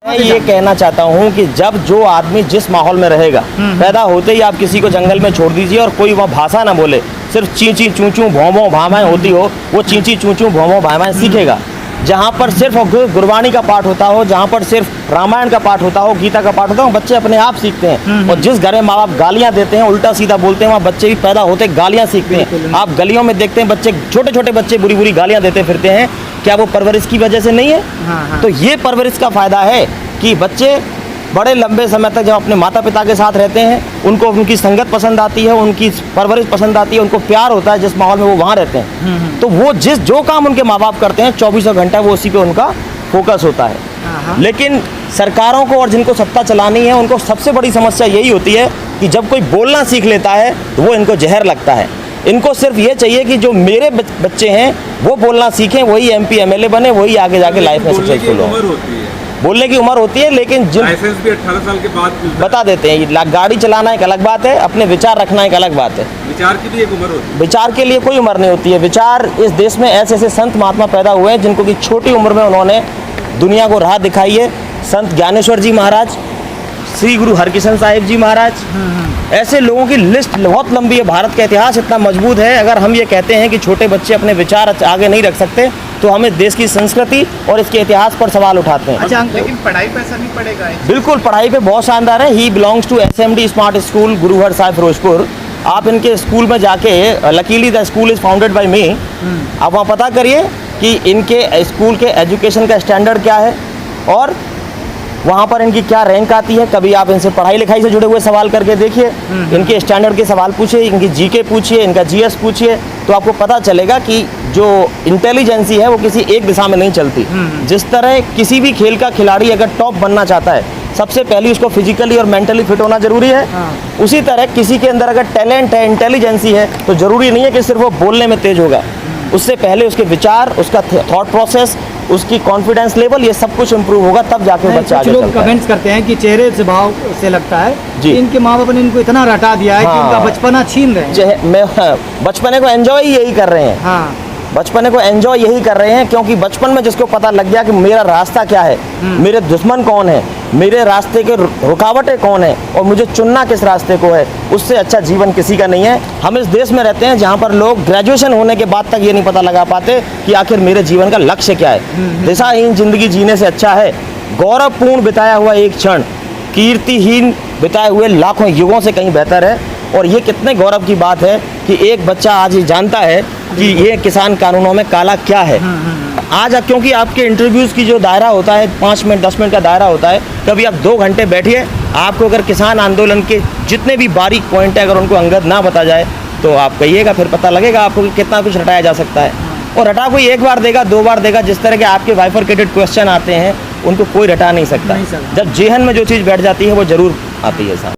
मैं ये कहना चाहता हूँ कि जब जो आदमी जिस माहौल में रहेगा, पैदा होते ही आप किसी को जंगल में छोड़ दीजिए और कोई वहाँ भाषा ना बोले, सिर्फ चींची चूचू भौं भामाएं होती हो, वो चींची चूचू भौं भामाएं सीखेगा। जहाँ पर सिर्फ गुरबाणी का पाठ होता हो, जहाँ पर सिर्फ रामायण का पाठ होता हो, गीता का पाठ होता हो, बच्चे अपने आप सीखते हैं। और जिस घर में माँ बाप गालियाँ देते हैं, उल्टा सीधा बोलते हैं, वहाँ बच्चे भी पैदा होते गालियाँ सीखते हैं। आप गलियों में देखते हैं बच्चे, छोटे छोटे बच्चे बुरी बुरी गालियाँ देते फिरते हैं। क्या वो परवरिश की वजह से नहीं है? हाँ। तो ये परवरिश का फ़ायदा है कि बच्चे बड़े लंबे समय तक जब अपने माता पिता के साथ रहते हैं, उनको उनकी संगत पसंद आती है, उनकी परवरिश पसंद आती है, उनको प्यार होता है जिस माहौल में वो वहाँ रहते हैं। तो वो जो काम उनके माँ बाप करते हैं 24 घंटा वो उसी पे उनका फोकस होता है। लेकिन सरकारों को और जिनको सत्ता चलानी है, उनको सबसे बड़ी समस्या यही होती है कि जब कोई बोलना सीख लेता है तो वो इनको जहर लगता है। इनको सिर्फ ये चाहिए कि जो मेरे बच्चे हैं वो बोलना सीखें, वही MP MLA बने, वही आगे जाके लाइफ में सक्सेसफुल हो। बोलने की उम्र होती है, लेकिन जिन लाइसेंस भी 18 साल के बाद बता देते हैं। गाड़ी चलाना एक अलग बात है, अपने विचार रखना एक अलग बात है। विचार के लिए एक उम्र होती है। विचार के लिए कोई उम्र नहीं होती है। विचार, इस देश में ऐसे ऐसे संत महात्मा पैदा हुए हैं जिनको कि छोटी उम्र में उन्होंने दुनिया को राह दिखाई है। संत ज्ञानेश्वर जी महाराज, श्री गुरु हरकिशन साहिब जी महाराज, ऐसे लोगों की लिस्ट बहुत लंबी है। भारत का इतिहास इतना मजबूत है। अगर हम ये कहते हैं कि छोटे बच्चे अपने विचार आगे नहीं रख सकते, तो हमें देश की संस्कृति और इसके इतिहास पर सवाल उठाते हैं। अच्छा, लेकिन पढ़ाई पे असर नहीं पड़ेगा? बिल्कुल, पढ़ाई पे बहुत शानदार है। He belongs to SMD smart school, Guruhar Sahib Ferozepur. आप इनके स्कूल में जाके, luckily the school is founded by me, आप वहाँ पता करिए कि इनके स्कूल के एजुकेशन का स्टैंडर्ड क्या है और वहाँ पर इनकी क्या रैंक आती है। कभी आप इनसे पढ़ाई लिखाई से जुड़े हुए सवाल करके देखिए, इनके स्टैंडर्ड के सवाल पूछिए, इनकी GK पूछिए, इनका GS पूछिए, तो आपको पता चलेगा कि जो इंटेलिजेंसी है वो किसी एक दिशा में नहीं चलती। जिस तरह किसी भी खेल का खिलाड़ी अगर टॉप बनना चाहता है, सबसे पहले उसको फिजिकली और मेंटली फिट होना जरूरी है। उसी तरह किसी के अंदर अगर टैलेंट है, इंटेलिजेंसी है, तो जरूरी नहीं है कि सिर्फ वो बोलने में तेज होगा। उससे पहले उसके विचार, उसका थॉट प्रोसेस, उसकी कॉन्फिडेंस लेवल, ये सब कुछ इम्प्रूव होगा, तब जाके बच्चा आगे चलता है। लोग कमेंट्स करते हैं कि चेहरे से भाव से लगता है जी, कि इनके माँ बाप ने इनको इतना रटा दिया है कि उनका बचपना छीन रहे हैं। बचपने को एंजॉय यही कर रहे हैं। हाँ, बचपने को एंजॉय यही कर रहे हैं, क्योंकि बचपन में जिसको पता लग गया कि मेरा रास्ता क्या है, मेरे दुश्मन कौन है, मेरे रास्ते के रुकावटें कौन है और मुझे चुनना किस रास्ते को है, उससे अच्छा जीवन किसी का नहीं है। हम इस देश में रहते हैं जहाँ पर लोग ग्रेजुएशन होने के बाद तक ये नहीं पता लगा पाते कि आखिर मेरे जीवन का लक्ष्य क्या है। दिशाहीन जिंदगी जीने से अच्छा है गौरवपूर्ण बिताया हुआ एक क्षण कीर्तिहीन बिताए हुए लाखों युगों से कहीं बेहतर है। और ये कितने गौरव की बात है कि एक बच्चा आज ही जानता है कि ये किसान कानूनों में काला क्या है। आज क्योंकि आपके इंटरव्यूज़ की जो दायरा होता है 5 मिनट 10 मिनट का दायरा होता है, कभी आप 2 घंटे बैठिए, आपको अगर किसान आंदोलन के जितने भी बारीक पॉइंट है अगर उनको अंगद ना बता जाए तो आप कहिएगा, फिर पता लगेगा आपको कि कितना कुछ रटाया जा सकता है। और रटा कोई एक बार देगा, 2 बार देगा, जिस तरह के आपके बाइफरकेटेड क्वेश्चन आते हैं उनको कोई रटा नहीं सकता। जब जेहन में जो चीज़ बैठ जाती है वो जरूर आती है साथ।